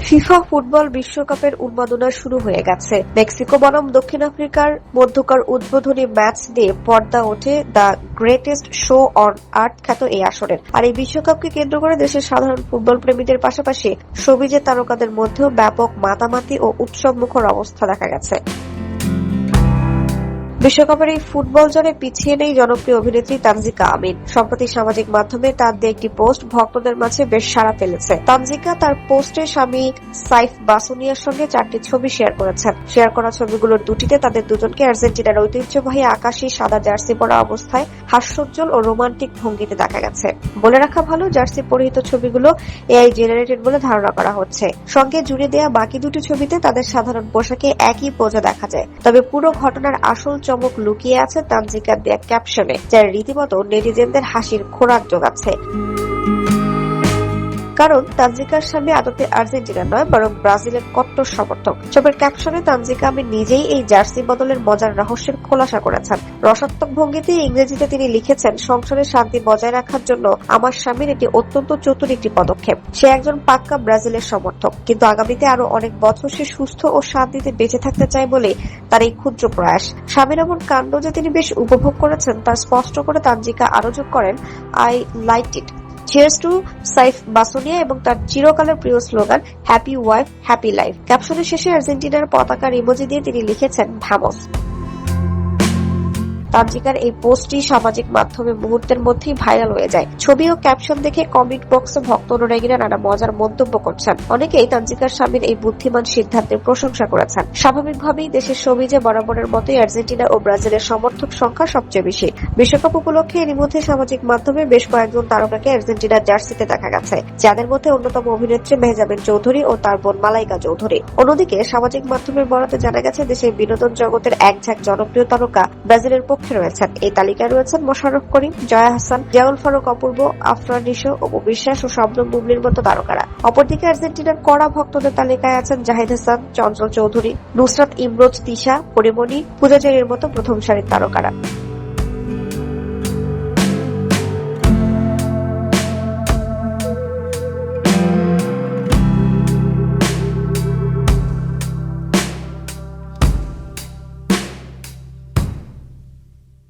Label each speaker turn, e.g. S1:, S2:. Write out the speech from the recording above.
S1: FIFA football বিশ্বকাপের উন্মাদনা শুরু হয়ে গেছে। মেক্সিকো বনাম দক্ষিণ আফ্রিকার মধ্যকার উদ্বোধনী ম্যাচ দিয়ে পর্দা ওঠে the greatest show on earth খ্যাত এই আসরের। আর এই বিশ্বকাপকে কেন্দ্র করে দেশের সাধারণ ফুটবল প্রেমীদের পাশাপাশি সবিজে তারকাদের মধ্যেও ব্যাপক মাতামাতি ও উৎসবমুখর অবস্থা দেখা গেছে। বিশ্বকাপের এই ফুটবল জয়ে পিছিয়ে নেই জনপ্রিয় অভিনেত্রী তানজিকা আমিন। সম্প্রতি সামাজিক মাধ্যমে তার দিয়ে একটি পোস্ট ভক্তদের মাঝে বেশ সাড়া ফেলেছে। তানজিকা তার পোস্টে স্বামী সাইফ বাসুনিয়ার সঙ্গে 4টি ছবি শেয়ার করেছেন। শেয়ার করা ছবিগুলোর দুটিতে তাদের দুজনকে আর্জেন্টিনার ঐতিহ্যবাহী আকাশী সাদা জার্সি পরা অবস্থায় হাস্যোজ্জ্বল ও রোমান্টিক ভঙ্গিতে দেখা গেছে। বলে রাখা ভালো, জার্সি পরিহিত ছবিগুলো এআই জেনারেটেড বলে ধারণা করা হচ্ছে। সঙ্গে জুড়ে দেয়া বাকি দুটি ছবিতে তাদের সাধারণ পোশাকে একই পোজে দেখা যায়। তবে পুরো ঘটনার আসল চমক লুকিয়ে আছে তানজিকার দেয়া ক্যাপশনে, যা রীতিমতো নেটিজেনদের হাসির খোরাক জোগাচ্ছে। কারণ তানজিকার স্বামী আদতে আর্জেন্টিনা নয়, বরং ব্রাজিলের কট্টর সমর্থক। ছবির ক্যাপশনে তানজিকা আমিন নিজেই এই জার্সি বদলের মজার রহস্যের খোলাসা করেছেন। রসাত্মক ভঙ্গিতে ইংরেজিতে তিনি লিখেছেন, সংসারে শান্তি বজায় রাখার জন্য আমার স্বামীর এটি অত্যন্ত চতুর একটি পদক্ষেপ। সে একজন পাক্কা ব্রাজিলের সমর্থক, কিন্তু আগামীতে আরো অনেক বছর সে সুস্থ ও শান্তিতে বেঁচে থাকতে চায় বলে তার এই ক্ষুদ্র প্রয়াস। স্বামীর এমন কাণ্ড যে তিনি বেশ উপভোগ করেছেন তা স্পষ্ট করে তানজিকা আরো যোগ করেন, I like it. Cheers to Saif Basunia এবং তার চিরকালের প্রিয় slogan happy wife happy life. ক্যাপশনের শেষে আর্জেন্টিনার পতাকার ইমোজি দিয়ে তিনি লিখেছেন ভামোস। তানজিকার এই পোস্টটি সামাজিক মাধ্যমে মুহূর্তের মধ্যেই ভাইরাল হয়ে যায়। ছবি ও ক্যাপশন দেখে কমেন্ট বক্সে ভক্ত অনুরাগীরা নানা মজার মন্তব্য করছেন। অনেকেই তানজিকার স্বামীর এই বুদ্ধিমান সিদ্ধান্তের প্রশংসা করেছেন। স্বাভাবিকভাবেই দেশের সবিজে বরাবরের মতোই আর্জেন্টিনা ও ব্রাজিলের সমর্থক সংখ্যা সবচেয়ে বেশি। বিশ্বকাপ উপলক্ষে এরই মধ্যে সামাজিক মাধ্যমে বেশ কয়েকজন তারকাকে আর্জেন্টিনার জার্সিতে দেখা গেছে, যাদের মধ্যে অন্যতম অভিনেত্রী মেহজাবিন চৌধুরী ও তার বোন মালাইকা চৌধুরী। অন্যদিকে সামাজিক মাধ্যমের বরাতে জানা গেছে দেশের বিনোদন জগতের একঝাঁক জনপ্রিয় তারকা ব্রাজিলের পক্ষে রয়েছেন। এই তালিকায় রয়েছেন মোশাররফ করিম, জয়া হাসান, জিয়াউল ফারুক অপূর্ব, আফরান নিশো, অপু বিশ্বাস ও শবনম বুবলির মতো তারকারা। অপরদিকে আর্জেন্টিনার কড়া ভক্তদের তালিকায় আছেন জাহিদ হাসান, চঞ্চল চৌধুরী, নুসরাত ইমরোজ তিশা, পরিমণি, পূজা জেরির মতো প্রথম সারির তারকারা।